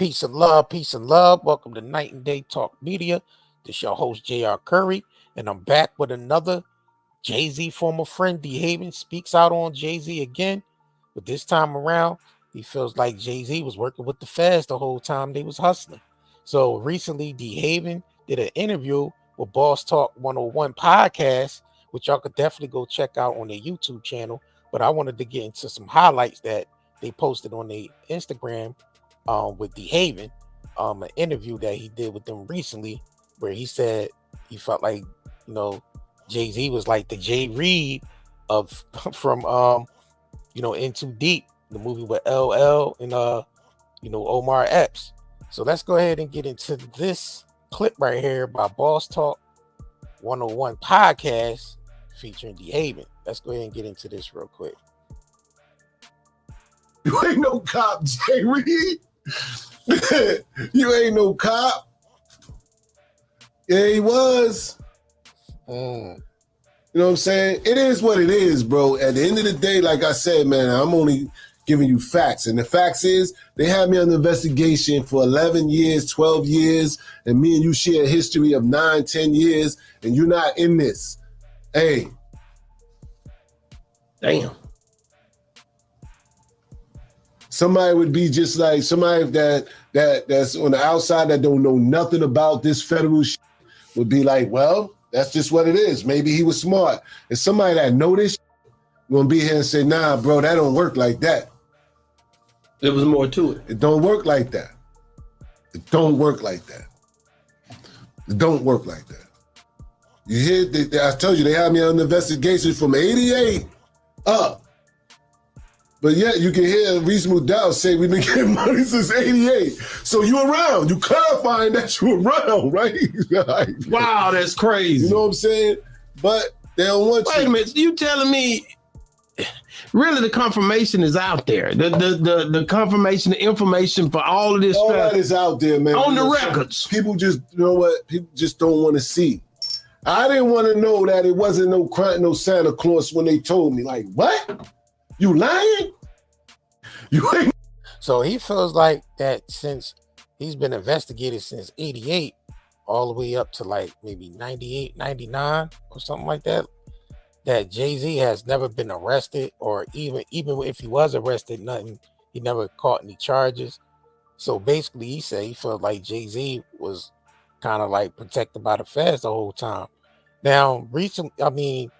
Peace and love, peace and love. Welcome to Night and Day Talk Media. This is your host, J.R. Curry, and I'm back with another Jay-Z former friend. Dehaven speaks out on Jay-Z again, but this time around, he feels like Jay-Z was working with the FEDS the whole time they was hustling. So recently, Dehaven did an interview with Boss Talk 101 podcast, which y'all could definitely go check out on their YouTube channel. But I wanted to get into some highlights that they posted on their Instagram with Dehaven, an interview that he did with them recently, where he said he felt like, you know, Jay-Z was like the Jay Reed of from In Too Deep, the movie with LL and Omar Epps. So let's go ahead and get into this clip right here by Boss Talk 101 podcast featuring Dehaven. Let's go ahead and get into this real quick. You ain't no cop, Jay Reed. You ain't no cop. Yeah, he was. You know what I'm saying? It is what it is, bro. At the end of the day, like I said, man, I'm only giving you facts. And the facts is they had me on the investigation for 11 years, 12 years, and me and you share a history of 9, 10 years, and you're not in this. Hey. Damn. Somebody would be just like somebody that's on the outside that don't know nothing about this federal shit would be like, well, that's just what it is. Maybe he was smart. And somebody that know this gonna be here and say, nah, bro, that don't work like that. There was more to it. It don't work like that. It don't work like that. It don't work like that. You hear? I told you they had me on the investigation from 88 up. But yet you can hear reasonable doubt say we've been getting money since 88. So you around. You clarifying that you around, right? Wow, that's crazy. You know what I'm saying? But they don't want you. Wait a minute. You telling me really the confirmation is out there. The confirmation, the information for all of this all stuff. That is out there, man. On the records. People just, you know what? People just don't want to see. I didn't want to know that it wasn't no Santa Claus when they told me. Like, what? You lying? You ain't. So he feels like that since he's been investigated since 88 all the way up to like maybe 98, 99 or something like that, that Jay-Z has never been arrested, or even if he was arrested, he never caught any charges. So basically he said he felt like Jay-Z was kind of like protected by the FEDS the whole time. Now,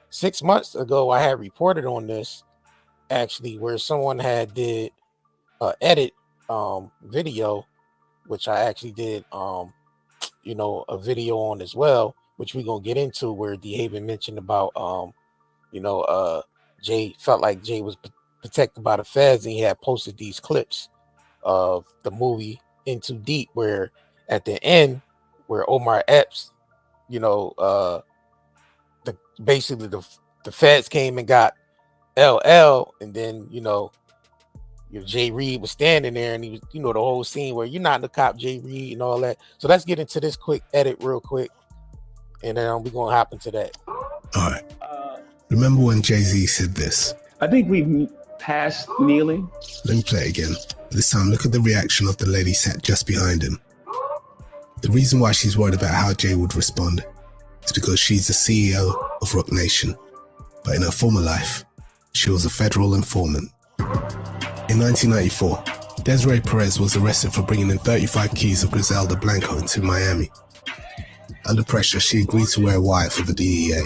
6 months ago, I had reported on this actually, where someone had did edit video, which I actually did a video on as well, which we're gonna get into, where Dehaven mentioned about Jay felt like Jay was protected by the FEDS, and he had posted these clips of the movie In Too Deep, where at the end where Omar Epps, basically the FEDS came and got LL, and then Jay Reed was standing there, and he was, the whole scene where you're not the cop, Jay Reed, and all that. So let's get into this quick edit real quick, and then we're gonna hop into that. All right. Remember when Jay-Z said this? I think we've passed kneeling. Let me play it again. This time, look at the reaction of the lady sat just behind him. The reason why she's worried about how Jay would respond is because she's the CEO of Rock Nation, but in her former life, she was a federal informant. In 1994, Desiree Perez was arrested for bringing in 35 keys of Griselda Blanco into Miami. Under pressure, she agreed to wear a wire for the DEA.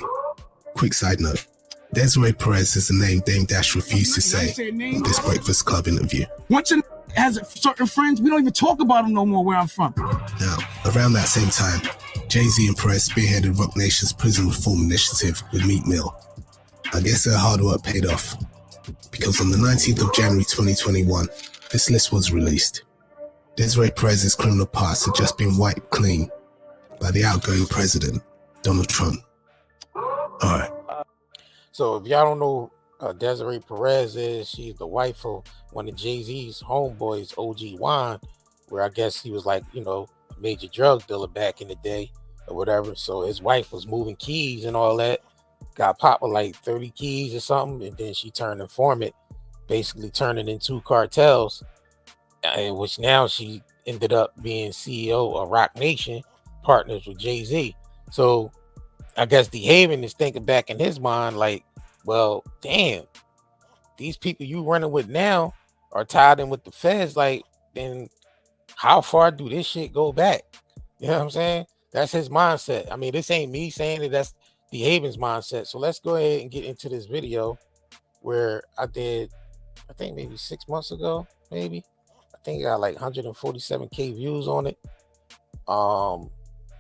Quick side note, Desiree Perez is a name Dame Dash refused to say in this Breakfast Club interview. Once a has certain friends, we don't even talk about them no more where I'm from. Now, around that same time, Jay-Z and Perez spearheaded Rock Nation's prison reform initiative with Meek Mill. I guess their hard work paid off, because on the 19th of January 2021, this list was released. Desiree Perez's criminal past had just been wiped clean by the outgoing president, Donald Trump. All right. So if y'all don't know Desiree Perez is, she's the wife of one of Jay-Z's homeboys, OG Juan, where I guess he was like, a major drug dealer back in the day or whatever. So his wife was moving keys and all that, got popped with like 30 keys or something, and then she turned informant, basically turning into cartels, which now she ended up being CEO of Rock Nation, partners with Jay-Z. So I guess Dehaven is thinking back in his mind like, well, damn, these people you running with now are tied in with the feds. Like, then how far do this shit go back? You know what I'm saying? That's his mindset. I mean, this ain't me saying it. That's Dehaven's mindset. So let's go ahead and get into this video where I did, I think maybe 6 months ago, maybe. I think I got like 147K views on it.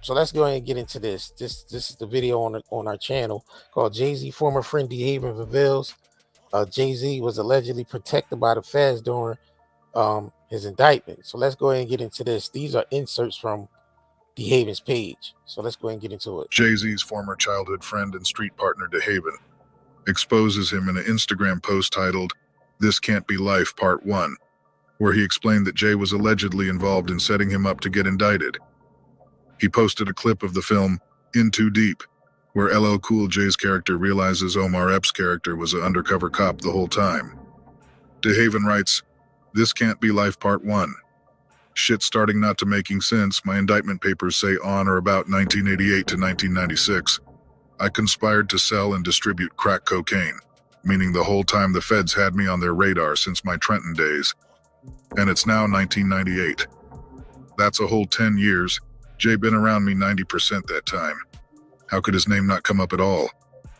So let's go ahead and get into this. This is the video on our channel called Jay-Z former friend Dehaven reveals Jay-Z was allegedly protected by the feds during his indictment. So let's go ahead and get into this. These are inserts from Dehaven's page. So let's go ahead and get into it. Jay-Z's former childhood friend and street partner Dehaven exposes him in an Instagram post titled, "This Can't Be Life Part 1, where he explained that Jay was allegedly involved in setting him up to get indicted. He posted a clip of the film In Too Deep, where LL Cool J's character realizes Omar Epps' character was an undercover cop the whole time. Dehaven writes, "This can't be life part 1. Shit's starting not to making sense. My indictment papers say on or about 1988 to 1996, I conspired to sell and distribute crack cocaine, meaning the whole time the feds had me on their radar since my Trenton days. And it's now 1998. That's a whole 10 years. Jay been around me 90% that time. How could his name not come up at all?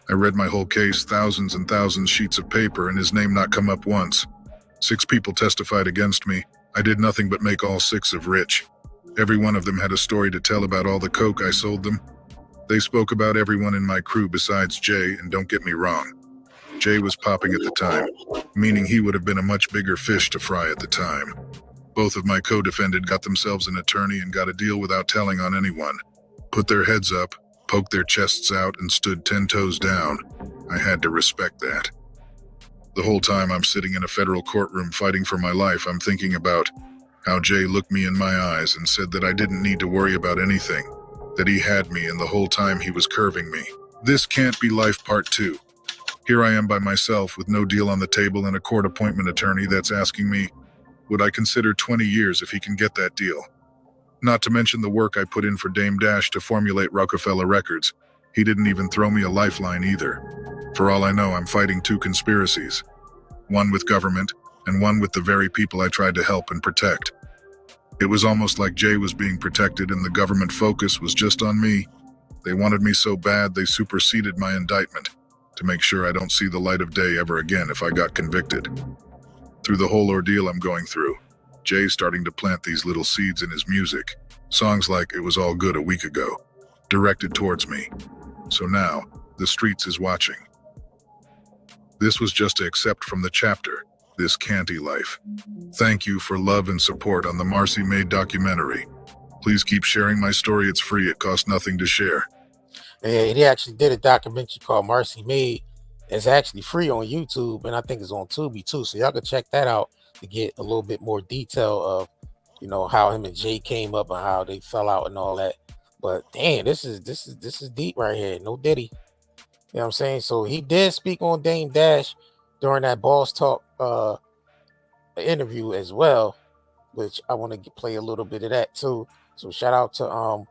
I read my whole case, thousands and thousands sheets of paper, and his name not come up once. 6 people testified against me. I did nothing but make all 6 of rich. Every one of them had a story to tell about all the coke I sold them. They spoke about everyone in my crew besides Jay, and don't get me wrong, Jay was popping at the time, meaning he would have been a much bigger fish to fry at the time. Both of my co-defendant got themselves an attorney and got a deal without telling on anyone. Put their heads up, poked their chests out, and stood 10 toes down. I had to respect that. The whole time I'm sitting in a federal courtroom fighting for my life, I'm thinking about how Jay looked me in my eyes and said that I didn't need to worry about anything, that he had me, and the whole time he was curving me. This can't be life part 2. Here I am by myself with no deal on the table and a court appointment attorney that's asking me, would I consider 20 years if he can get that deal? Not to mention the work I put in for Dame Dash to formulate Rockefeller Records. He didn't even throw me a lifeline either. For all I know, I'm fighting 2 conspiracies. One with government, and one with the very people I tried to help and protect. It was almost like Jay was being protected and the government focus was just on me. They wanted me so bad they superseded my indictment to make sure I don't see the light of day ever again if I got convicted. Through the whole ordeal I'm going through, Jay's starting to plant these little seeds in his music. Songs like It Was All Good a week ago, directed towards me. So now, the streets is watching. This was just a except from the chapter, This Canty Life. Thank you for love and support on the Marcy made documentary. Please keep sharing my story. It's free. It costs nothing to share. And he actually did a documentary called Marcy Made. It's actually free on YouTube, and I think it's on Tubi too. So y'all can check that out to get a little bit more detail of, you know, how him and Jay came up and how they fell out and all that. But damn, this is deep right here. No Diddy. You know what I'm saying? So he did speak on Dame Dash during that Boss Talk interview as well, which I want to play a little bit of that too. So shout out to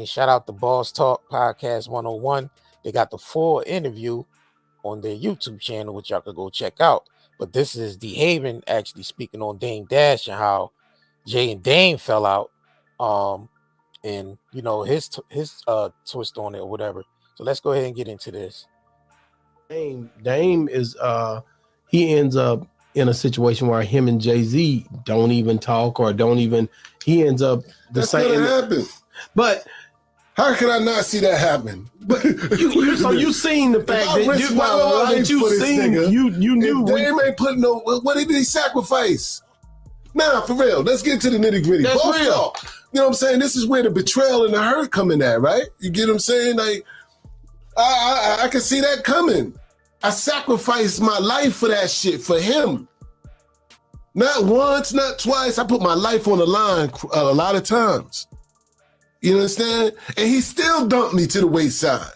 shout out to Boss Talk Podcast 101. They got the full interview on their YouTube channel, which y'all could go check out. But this is Dehaven actually speaking on Dame Dash and how Jay and Dame fell out, and you know his twist on it or whatever. So let's go ahead and get into this. Dame is he ends up in a situation where him and Jay-Z don't even talk or don't even. He ends up the That's same. gonna happen. But how can I not see that happen? so you seen the fact that you knew Dame ain't putting no. What did he sacrifice? Nah, for real. Let's get to the nitty gritty. That's Both real. talk. You know what I'm saying? This is where the betrayal and the hurt coming at, right? You get what I'm saying? Like, I can see that coming. I sacrificed my life for that shit for him. Not once, not twice. I put my life on the line a lot of times. You understand? And he still dumped me to the wayside.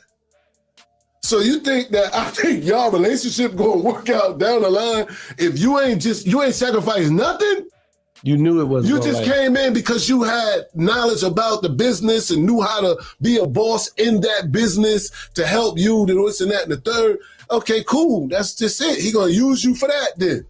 So you think that I think y'all relationship gonna work out down the line if you ain't sacrificed nothing? You knew it was. You just came in because you had knowledge about the business and knew how to be a boss in that business to help you, to this and that and the third. Okay, cool. That's just it. He gonna use you for that then.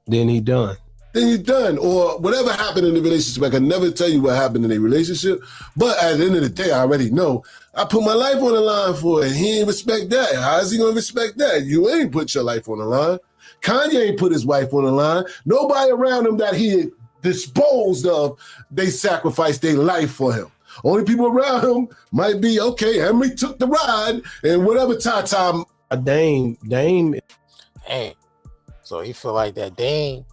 Then he done. Then you're done. Or whatever happened in the relationship. I can never tell you what happened in a relationship. But at the end of the day, I already know. I put my life on the line for it. He ain't respect that. How is he gonna respect that? You ain't put your life on the line. Kanye ain't put his wife on the line. Nobody around him that he disposed of, they sacrificed their life for him. Only people around him might be, okay, Emory took the ride and whatever Tata. Dame. Hey, so he feel like that Dame,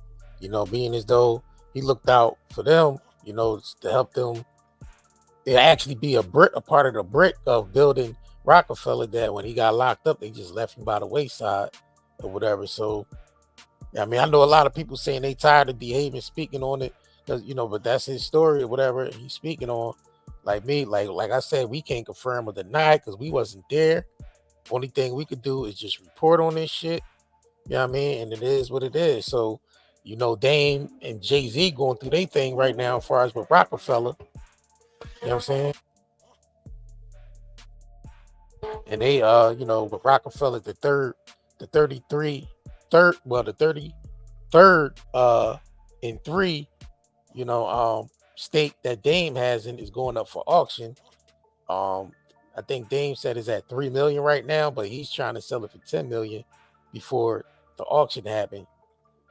being as though he looked out for them, to help them. It actually be a part of the brick of building Rockefeller, that when he got locked up, they just left him by the wayside or whatever. So, I mean, I know a lot of people saying they tired of Dehaven speaking on it, because but that's his story or whatever he's speaking on. Like me, like I said, we can't confirm or deny because we wasn't there. Only thing we could do is just report on this shit. You know what I mean? And it is what it is. So, Dame and Jay-Z going through their thing right now as far as with Rockefeller. You know what I'm saying? And they with Rockefeller, the 33rd in 3, state that Dame has in is going up for auction. I think Dame said is at 3 million right now, but he's trying to sell it for 10 million before the auction happened.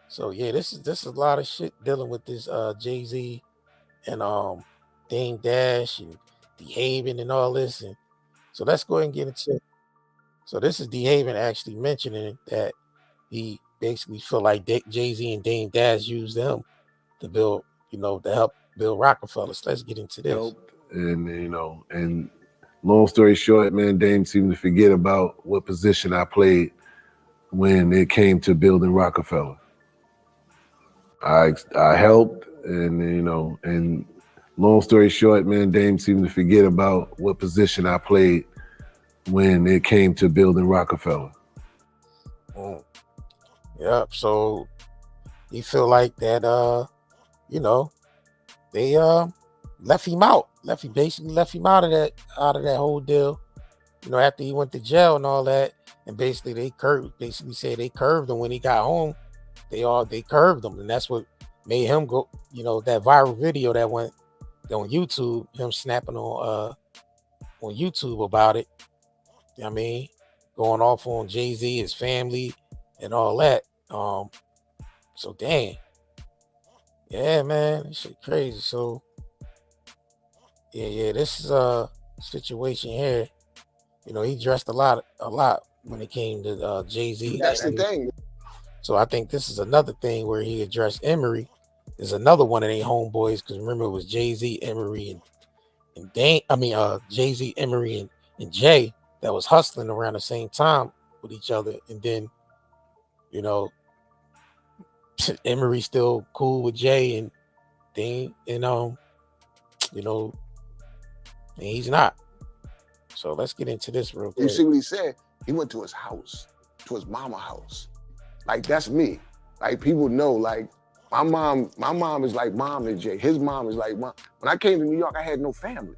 So yeah, this is a lot of shit dealing with this Jay-Z and Dame Dash and Dehaven and all this. And so let's go ahead and get into it. So this is Dehaven actually mentioning that he basically feel like Jay-Z and Dame Dash used them to build, to help build Rockefeller. So let's get into this. And long story short, man, Dame seemed to forget about what position I played when it came to building Rockefeller. I helped, and long story short, man, Dame seemed to forget about what position I played when it came to building Rockefeller. Yep. So he feel like that, they left him out. Basically left him out of that whole deal. After he went to jail and all that, and basically they said they curved him when he got home. They curved him, and that's what made him go. That viral video that went on YouTube, him snapping on YouTube about it. I mean, going off on Jay-Z, his family, and all that. So damn, yeah, man, this shit crazy. So yeah, this is a situation here. He dressed a lot when it came to Jay-Z. That's the thing. So I think this is another thing where he addressed Emory. There's another one of their homeboys, because remember it was Jay-Z, Emory, and Dame. I mean, Jay-Z, Emory, and Jay that was hustling around the same time with each other. And then, Emory still cool with Jay, and Dame, and he's not. So let's get into this real quick. You see what he said? He went to his house, to his mama house. Like, that's me. Like, people know, like, my mom is like mom to Jay. His mom is like mom. When I came to New York, I had no family.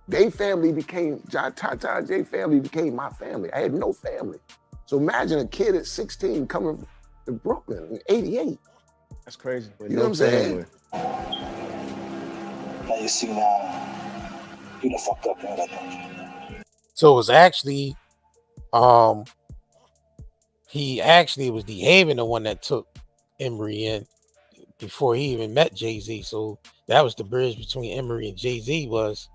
They family became, Tata Jay family became my family. I had no family. So imagine a kid at 16 coming to Brooklyn in 88. That's crazy. You know what I'm saying? Now you see now, you done fucked up, man. So it was actually, it was Dehaven, the one that took Emory in before he even met Jay-Z. So that was the bridge between Emory and Jay-Z was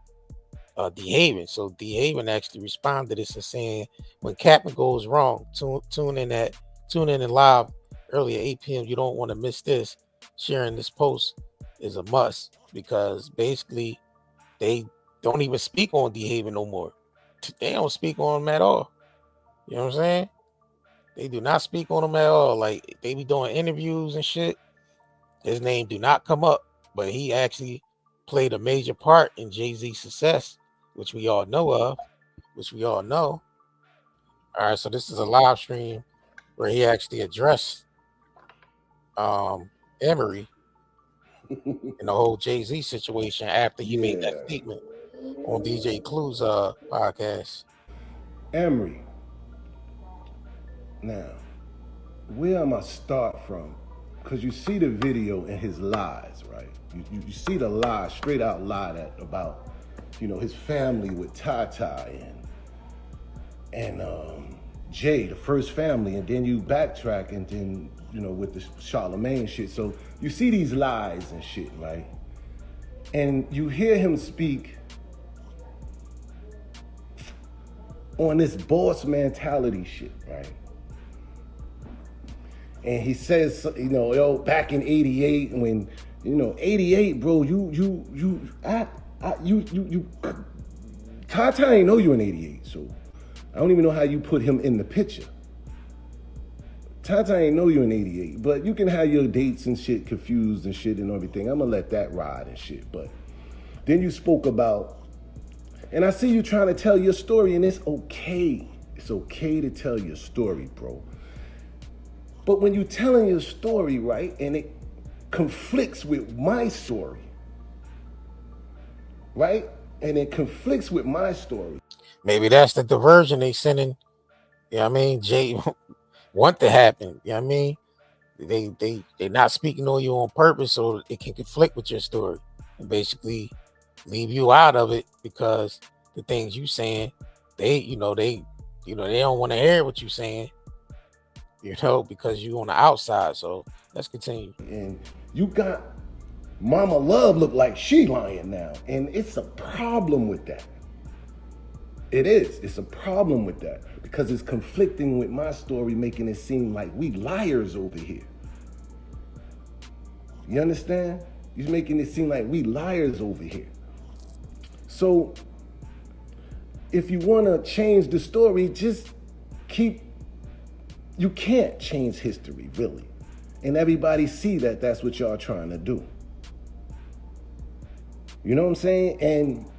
Dehaven. So Dehaven actually responded to this and saying, when Captain goes wrong, tune in and live early at 8 p.m. You don't want to miss this. Sharing this post is a must, because basically they don't even speak on Dehaven no more. They don't speak on him at all. You know what I'm saying? They do not speak on him at all. Like, they be doing interviews and shit. His name do not come up, but he actually played a major part in Jay-Z's success, which we all know of, All right, so this is a live stream where he actually addressed Emory. in the whole Jay-Z situation after he made that statement on DJ Clue's podcast. Emory. Now, where am I start from? Because you see the video and his lies, right? You see the lie, straight out lie that about, his family with Tata and Jay, the first family, and then you backtrack and then, with the Charlemagne shit. So you see these lies and shit, right? And you hear him speak on this boss mentality shit, right? And he says, back in '88 when, 88, bro, Tata ain't know you in '88, so I don't even know how you put him in the picture. Tata ain't know you in '88, but you can have your dates and shit confused and shit and everything. I'm gonna let that ride and shit. But then you spoke about, and I see you trying to tell your story, and it's okay. It's okay to tell your story, bro. But when you're telling your story, right, and it conflicts with my story, right? And it conflicts with my story. Maybe that's the diversion they sending. Jay want to happen. They not speaking on you on purpose so it can conflict with your story and basically leave you out of it because the things you saying, they don't want to hear what you saying. Because you on the outside. So let's continue. And you got Mama Love look like she lying now. And it's a problem with that. It is. It's a problem with that because it's conflicting with my story, making it seem like we liars over here. You understand? He's making it seem like we liars over here. So if you want to change the story, just you can't change history, really. And everybody see that that's what y'all trying to do. You know what I'm saying? And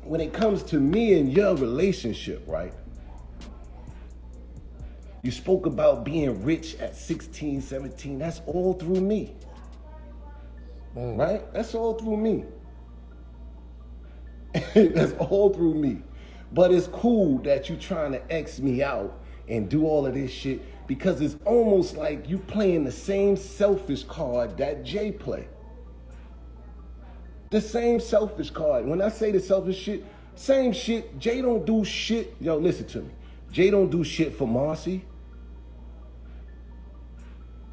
when it comes to me and your relationship, right? You spoke about being rich at 16, 17. That's all through me. Right? That's all through me. That's all through me. But it's cool that you trying to X me out and do all of this shit because it's almost like you playing the same selfish card that Jay play. The same selfish card. When I say the selfish shit, same shit. Jay don't do shit. Yo, listen to me. Jay don't do shit for Marcy.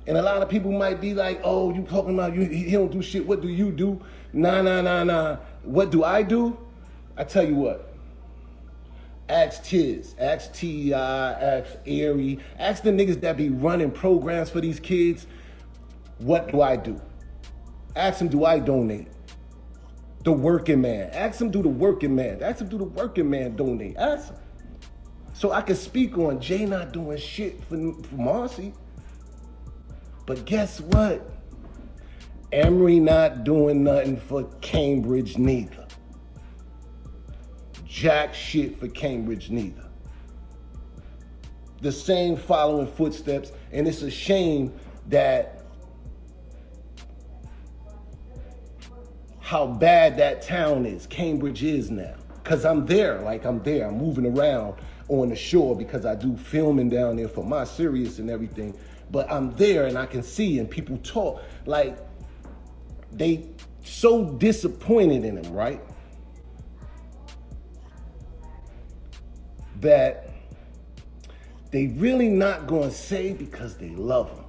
And a lot of people might be like, oh, you talking about he don't do shit. What do you do? Nah. What do I do? I tell you what. Ask Tiz, ask T.I., ask Airy, ask the niggas that be running programs for these kids. What do I do? Ask them, do I donate? The working man. Ask them, do the working man. Ask them, do the working man donate? Ask them. So I can speak on Jay not doing shit for Marcy. But guess what? Emory not doing nothing for Cambridge neither. Jack shit for Cambridge neither. The same following footsteps, and it's a shame that how bad that town is, Cambridge is now. Cause I'm there, I'm moving around on the shore because I do filming down there for my series and everything. But I'm there and I can see and people talk, like they so disappointed in him, right? That they really not gonna say because they love him.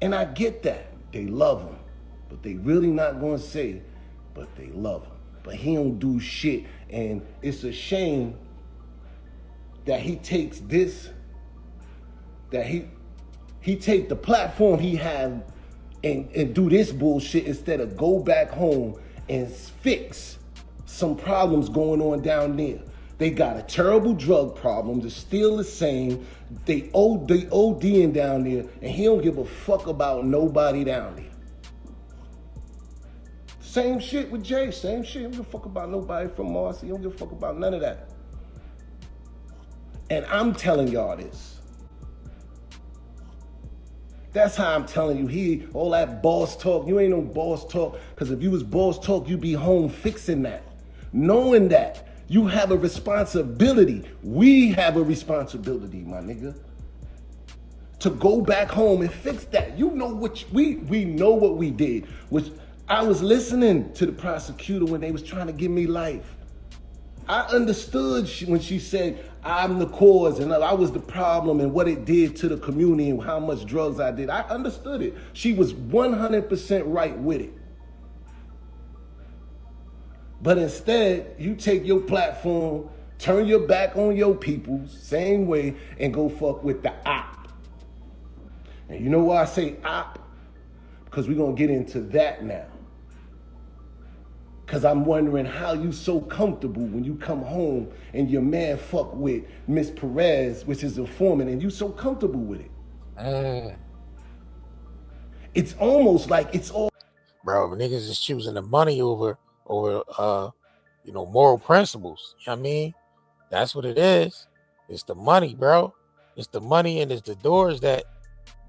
And I get that, they love him, but they really not gonna say, but they love him. But he don't do shit, and it's a shame that he takes this, that he take the platform he had and do this bullshit instead of go back home and fix some problems going on down there. They got a terrible drug problem. They're still the same. They ODing down there, and he don't give a fuck about nobody down there. Same shit with Jay. Same shit. He don't give a fuck about nobody from Marcy. He don't give a fuck about none of that. And I'm telling y'all this. That's how I'm telling you, all that boss talk, you ain't no boss talk, because if you was boss talk, you'd be home fixing that. Knowing that you have a responsibility, we have a responsibility, my nigga, to go back home and fix that. You know what, we know what we did, which I was listening to the prosecutor when they was trying to give me life. I understood when she said, I'm the cause and I was the problem and what it did to the community and how much drugs I did. I understood it. She was 100% right with it. But instead, you take your platform, turn your back on your people, same way, and go fuck with the op. And you know why I say op? Because we're going to get into that now. Because I'm wondering how you so comfortable when you come home and your man fuck with Miss Perez, which is informant, and you so comfortable with it. It's almost like it's all... Bro, niggas is choosing the money over moral principles. You know what I mean? That's what it is. It's the money, bro. It's the money and it's the doors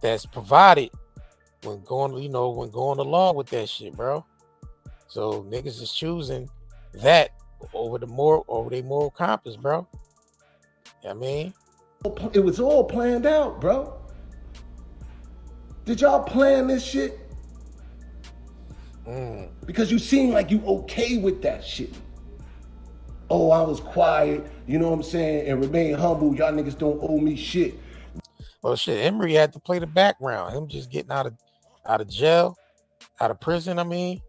that's provided when going along with that shit, bro. So niggas is choosing that over their moral compass, bro. You know what I mean? It was all planned out, bro. Did y'all plan this shit? Because you seem like you okay with that shit. Oh, I was quiet, you know what I'm saying, and remain humble. Y'all niggas don't owe me shit. Well, shit, Emory had to play the background. Him just getting out of jail, out of prison, I mean.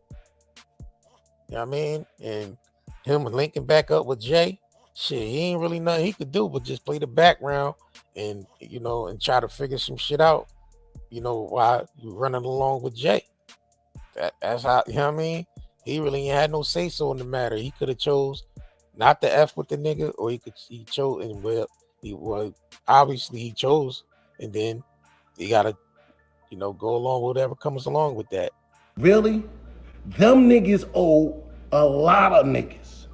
You know what I mean? And him linking back up with Jay, shit, he ain't really nothing he could do but just play the background and, and try to figure some shit out, while you running along with Jay. That's how, you know what I mean? He really ain't had no say-so in the matter. He could have chose not to F with the nigga, or he chose, and obviously he chose, and then he gotta, go along with whatever comes along with that. Really? Them niggas owe a lot of niggas.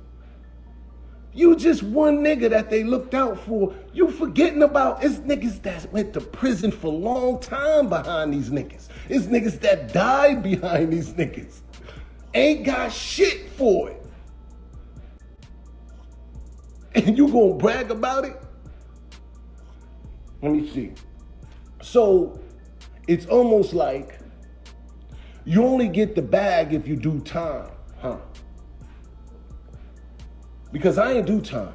You just one nigga that they looked out for. You forgetting about it's niggas that went to prison for a long time behind these niggas. It's niggas that died behind these niggas. Ain't got shit for it. And you gonna brag about it? Let me see. So it's almost like you only get the bag if you do time, huh? Because I ain't do time.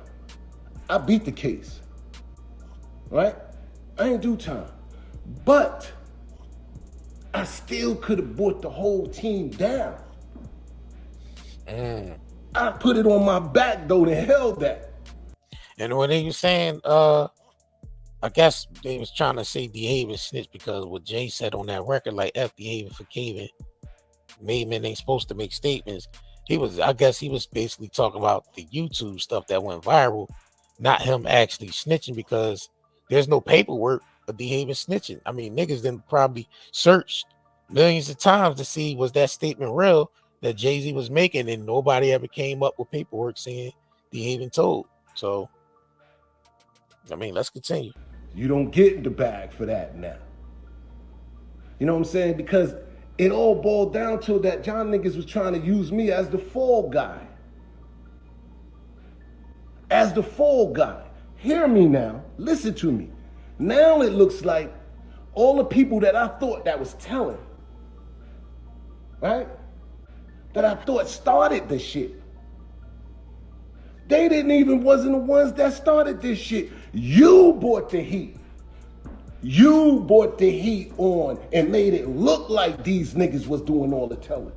I beat the case, right? I ain't do time. But I still could have brought the whole team down. I put it on my back though and held that. And when they were saying, I guess they was trying to say Dehaven snitched because what Jay said on that record, like F Dehaven for caving, Mayman ain't supposed to make statements. I guess he was basically talking about the YouTube stuff that went viral, not him actually snitching, because there's no paperwork of Dehaven snitching. I mean, niggas then probably searched millions of times to see was that statement real that Jay-Z was making, and nobody ever came up with paperwork saying Dehaven told. So, I mean, let's continue. You don't get the bag for that now. You know what I'm saying? Because it all boiled down to that John niggas was trying to use me as the fall guy. As the fall guy. Hear me now. Listen to me. Now it looks like all the people that I thought that was telling, right? That I thought started this shit. They wasn't the ones that started this shit. You brought the heat. You brought the heat on and made it look like these niggas was doing all the telling.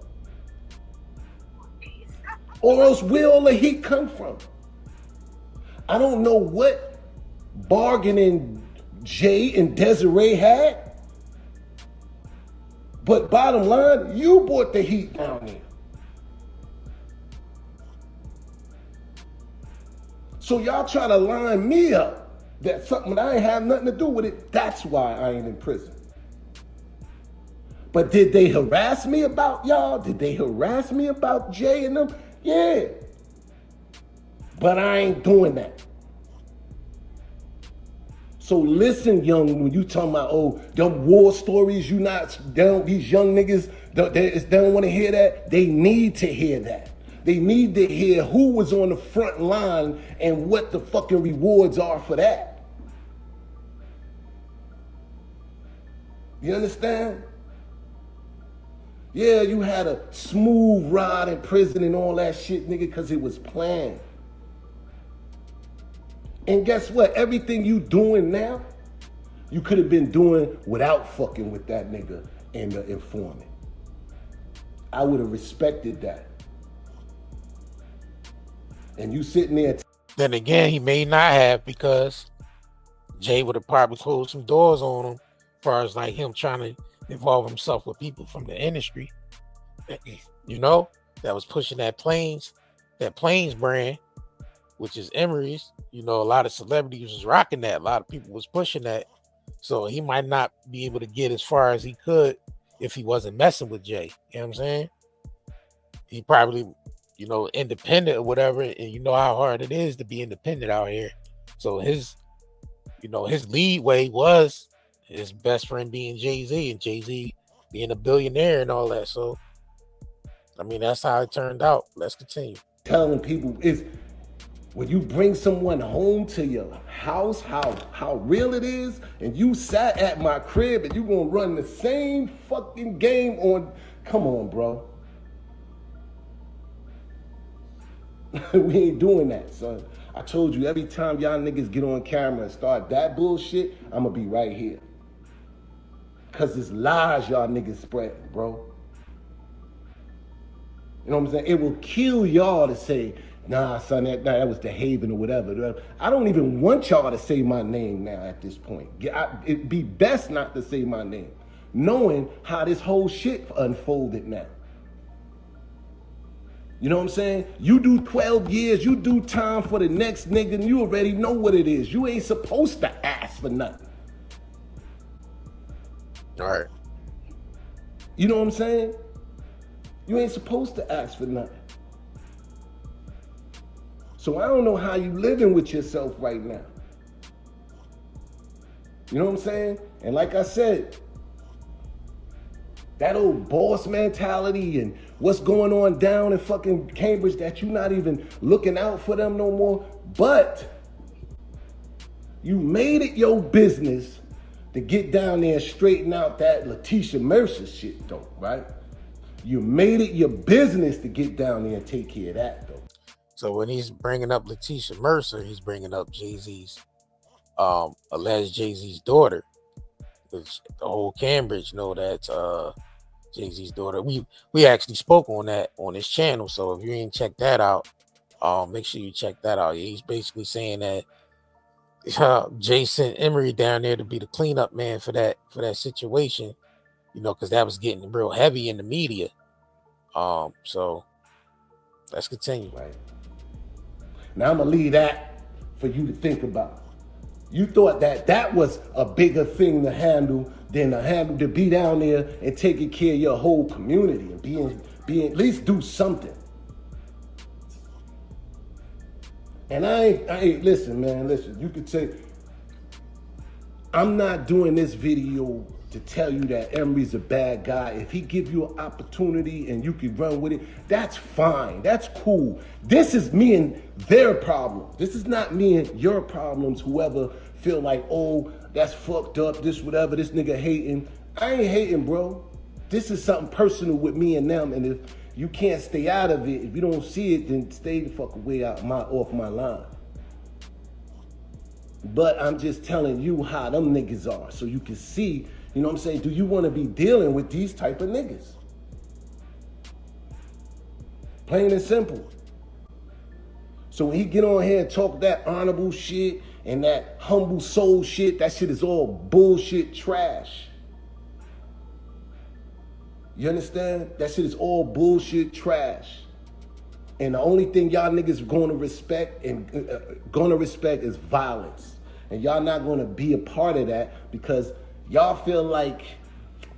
Or else where all the heat come from? I don't know what bargaining Jay and Desiree had, but bottom line, you brought the heat down there. So y'all try to line me up that something I ain't have nothing to do with it. That's why I ain't in prison. But did they harass me about y'all? Did they harass me about Jay and them? Yeah. But I ain't doing that. So listen, young, when you talking about, oh, them war stories, these young niggas, they don't want to hear that. They need to hear that. They need to hear who was on the front line and what the fucking rewards are for that. You understand? Yeah, you had a smooth ride in prison and all that shit, nigga, because it was planned. And guess what? Everything you doing now, you could have been doing without fucking with that nigga and the informant. I would have respected that. And you sitting there. Then again, he may not have, because Jay would have probably closed some doors on him as far as like him trying to involve himself with people from the industry, you know, that was pushing that planes brand, which is Emory's. You know, a lot of celebrities was rocking that. A lot of people was pushing that. So he might not be able to get as far as he could if he wasn't messing with Jay. You know what I'm saying? He probably, you know, independent or whatever. And you know how hard it is to be independent out here. So his, you know, his lead way was his best friend being Jay-Z, and Jay-Z being a billionaire and all that. So, I mean, that's how it turned out. Let's continue. Telling people is when you bring someone home to your house, how real it is, and you sat at my crib and you gonna run the same fucking game on. Come on, bro. We ain't doing that, son. I told you, every time y'all niggas get on camera and start that bullshit, I'ma be right here. Cause it's lies y'all niggas spreading, bro. You know what I'm saying? It will kill y'all to say, nah, son, that was Dehaven or whatever. I don't even want y'all to say my name now at this point. It'd be best not to say my name, knowing how this whole shit unfolded now. You know what I'm saying? You do 12 years, you do time for the next nigga, and you already know what it is. You ain't supposed to ask for nothing. All right. You know what I'm saying? You ain't supposed to ask for nothing. So I don't know how you living with yourself right now. You know what I'm saying? And like I said, that old boss mentality and what's going on down in fucking Cambridge, that you not even looking out for them no more. But you made it your business to get down there and straighten out that Letitia Mercer shit though, right? You made it your business to get down there and take care of that though. So when he's bringing up Letitia Mercer, he's bringing up Jay-Z's, alleged Jay-Z's daughter. Which the whole Cambridge know that's Jay-Z's daughter. We actually spoke on that on his channel. So if you ain't checked that out, make sure you check that out. He's basically saying that Jay sent Emory down there to be the cleanup man for that situation, you know, because that was getting real heavy in the media. So let's continue. Right. Now I'm gonna leave that for you to think about. You thought that was a bigger thing to handle than to be down there and taking care of your whole community and being at least do something. And I ain't listen, man, listen. You could say I'm not doing this video to tell you that Emory's a bad guy. If he give you an opportunity and you can run with it, that's fine. That's cool. This is me and their problem. This is not me and your problems, whoever feel like, oh, that's fucked up, this whatever, this nigga hating. I ain't hating, bro. This is something personal with me and them, and if you can't stay out of it, if you don't see it, then stay the fuck away off my line. But I'm just telling you how them niggas are, so you can see, you know what I'm saying? Do you want to be dealing with these type of niggas? Plain and simple. So when he get on here and talk that honorable shit and that humble soul shit, that shit is all bullshit trash. You understand? That shit is all bullshit trash. And the only thing y'all niggas gonna respect is violence. And y'all not gonna be a part of that because y'all feel like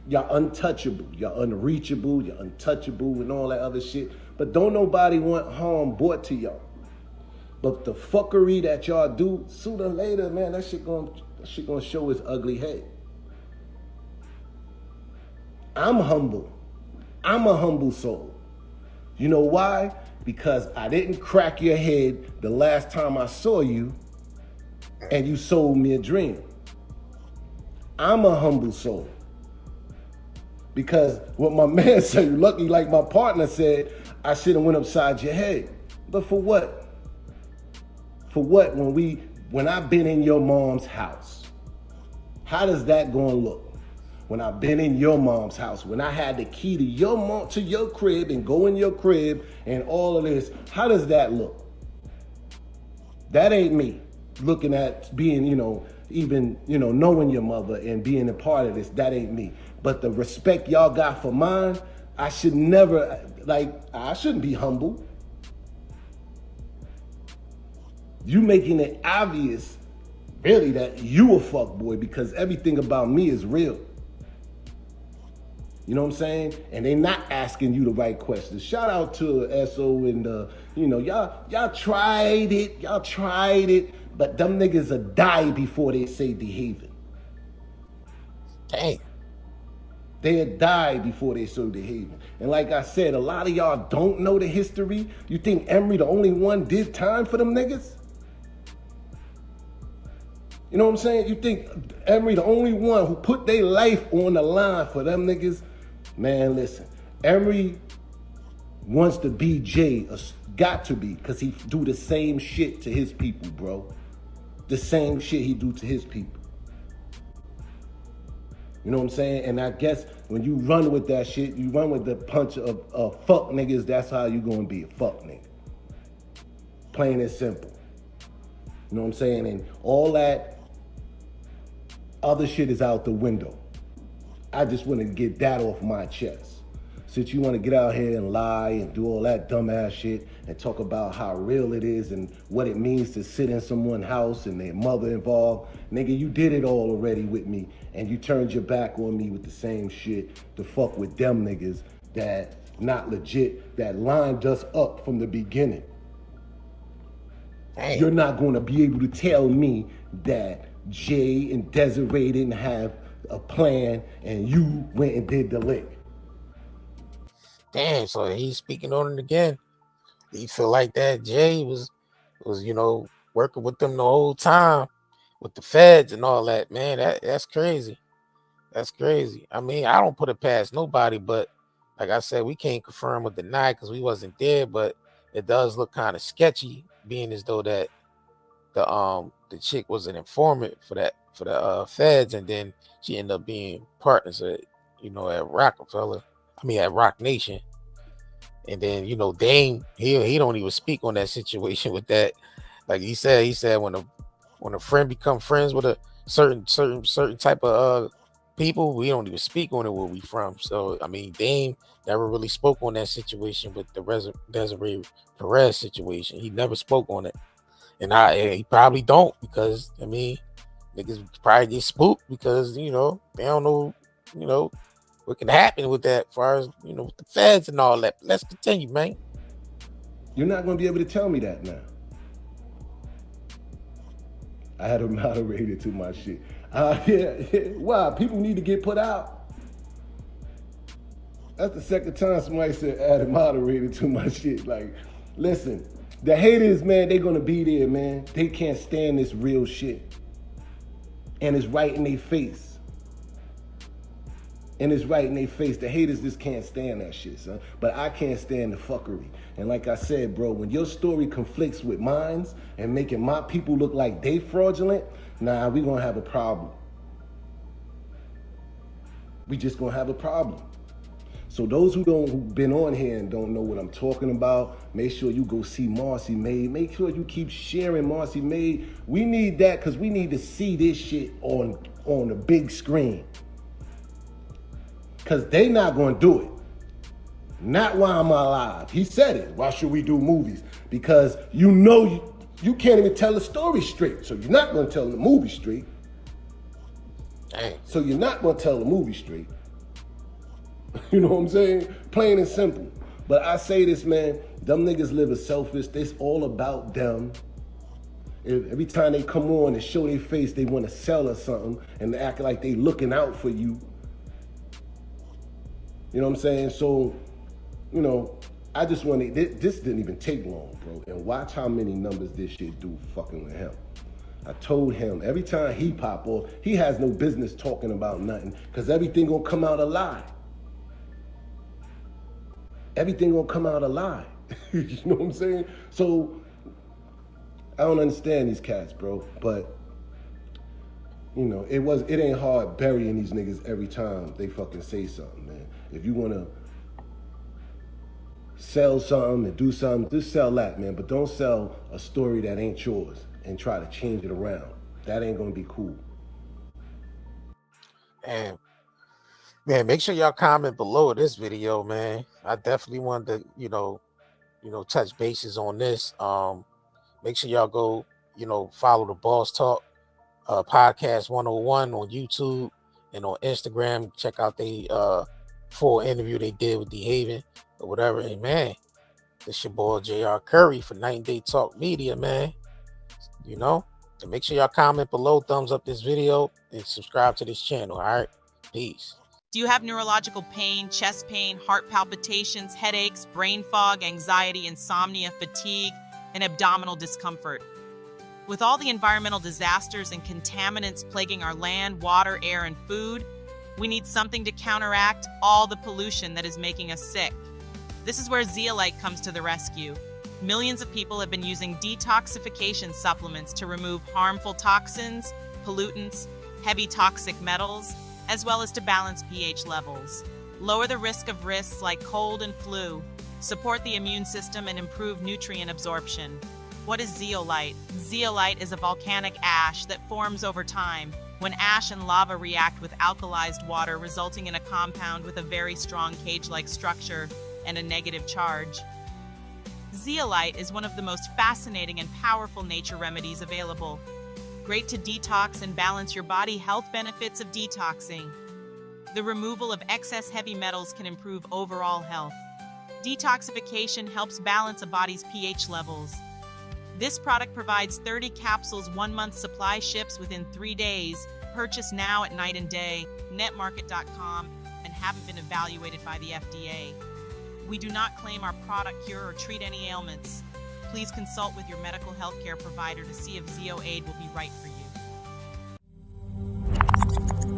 y'all untouchable, y'all unreachable, you're untouchable and all that other shit. But don't nobody want harm brought to y'all. But the fuckery that y'all do, sooner or later, man, that shit gonna That shit gonna show his ugly head. I'm humble. I'm a humble soul. You know why? Because I didn't crack your head the last time I saw you and you sold me a dream. I'm a humble soul. Because what my man said, lucky like my partner said, I should have went upside your head. But for what? For what when I've been in your mom's house? How does that gonna look? When I've been in your mom's house, when I had the key to your crib and go in your crib and all of this, how does that look? That ain't me looking at being, even, knowing your mother and being a part of this. That ain't me. But the respect y'all got for mine, I should never, I shouldn't be humble. You making it obvious, really, that you a fuckboy because everything about me is real. You know what I'm saying? And they not asking you the right questions. Shout out to SO and y'all tried it, but them niggas will die before they say Dehaven. Dang. They'll die before they say Dehaven. And like I said, a lot of y'all don't know the history. You think Emory the only one did time for them niggas? You know what I'm saying? You think Emory the only one who put their life on the line for them niggas? Man, listen, Emory wants to be Jay, got to be, because he do the same shit to his people, bro. The same shit he do to his people. You know what I'm saying? And I guess when you run with that shit, you run with the punch of fuck niggas, that's how you gonna be, a fuck nigga. Plain and simple. You know what I'm saying? And all that other shit is out the window. I just want to get that off my chest. Since you want to get out here and lie and do all that dumbass shit and talk about how real it is and what it means to sit in someone's house and their mother involved, nigga, you did it all already with me and you turned your back on me with the same shit to fuck with them niggas that not legit, that lined us up from the beginning. Dang. You're not going to be able to tell me that Jay and Desiree didn't have a plan and you went and did the lick. Damn, so he's speaking on it again. He feel like that Jay was working with them the whole time with the feds and all that. Man, that's crazy. That's crazy. I mean, I don't put it past nobody, but like I said, we can't confirm or deny because we wasn't there, but it does look kind of sketchy, being as though that the chick was an informant for the feds, and then she ended up being partners at Rockefeller. At Rock Nation. And then Dame, he don't even speak on that situation with that. Like he said when a friend become friends with a certain type of people, we don't even speak on it where we from. So Dame never really spoke on that situation with the Desiree Perez situation. He never spoke on it. And he probably don't, because niggas probably get spooked because they don't know what can happen with that as far as with the feds and all that. But let's continue, man. You're not going to be able to tell me that now. I had a moderator to my shit. Why? People need to get put out. That's the second time somebody said add a moderator to my shit. Like, listen, the haters, man, they're going to be there, man. They can't stand this real shit. And it's right in their face. And it's right in their face. The haters just can't stand that shit, son. But I can't stand the fuckery. And like I said, bro, when your story conflicts with mine and making my people look like they fraudulent, nah, we gonna have a problem. We just gonna have a problem. So those who've been on here and don't know what I'm talking about, make sure you go see Marcy Made. Make sure you keep sharing Marcy Made. We need that because we need to see this shit on the big screen. Because they not going to do it. Not while I'm alive. He said it. Why should we do movies? Because you can't even tell the story straight. So you're not going to tell the movie straight. Dang. So you're not going to tell the movie straight. You know what I'm saying? Plain and simple. But I say this, man. Them niggas live a selfish. It's all about them. Every time they come on and show their face, they want to sell us something and act like they looking out for you. You know what I'm saying? So, you know, I just want to, this didn't even take long, bro. And watch how many numbers this shit do fucking with him. I told him, every time he pop off, he has no business talking about nothing because everything gonna come out a lie. Everything gonna come out a lie. You know what I'm saying? So, I don't understand these cats, bro, but you know, it ain't hard burying these niggas every time they fucking say something, man. If you wanna sell something and do something, just sell that, man. But don't sell a story that ain't yours and try to change it around. That ain't gonna be cool. And man, make sure y'all comment below this video, man. I definitely wanted to, you know, touch bases on this. Make sure y'all go, follow the Boss Talk Podcast 101 on YouTube and on Instagram. Check out the full interview they did with Dehaven or whatever. And man, this your boy JR Curry for 9 Day Talk Media, man. And make sure y'all comment below, thumbs up this video, and subscribe to this channel. All right, peace. Do you have neurological pain, chest pain, heart palpitations, headaches, brain fog, anxiety, insomnia, fatigue, and abdominal discomfort? With all the environmental disasters and contaminants plaguing our land, water, air, and food, we need something to counteract all the pollution that is making us sick. This is where zeolite comes to the rescue. Millions of people have been using detoxification supplements to remove harmful toxins, pollutants, heavy toxic metals, as well as to balance pH levels. Lower the risk of risks like cold and flu, support the immune system, and improve nutrient absorption. What is zeolite? Zeolite is a volcanic ash that forms over time when ash and lava react with alkalized water, resulting in a compound with a very strong cage-like structure and a negative charge. Zeolite is one of the most fascinating and powerful nature remedies available. Great to detox and balance your body. Health benefits of detoxing. The removal of excess heavy metals can improve overall health. Detoxification helps balance a body's pH levels. This product provides 30 capsules, 1 month supply, ships within 3 days. Purchase now at Night and Day, netmarket.com, and haven't been evaluated by the FDA. We do not claim our product cure or treat any ailments. Please consult with your medical healthcare provider to see if ZeoAid will be right for you.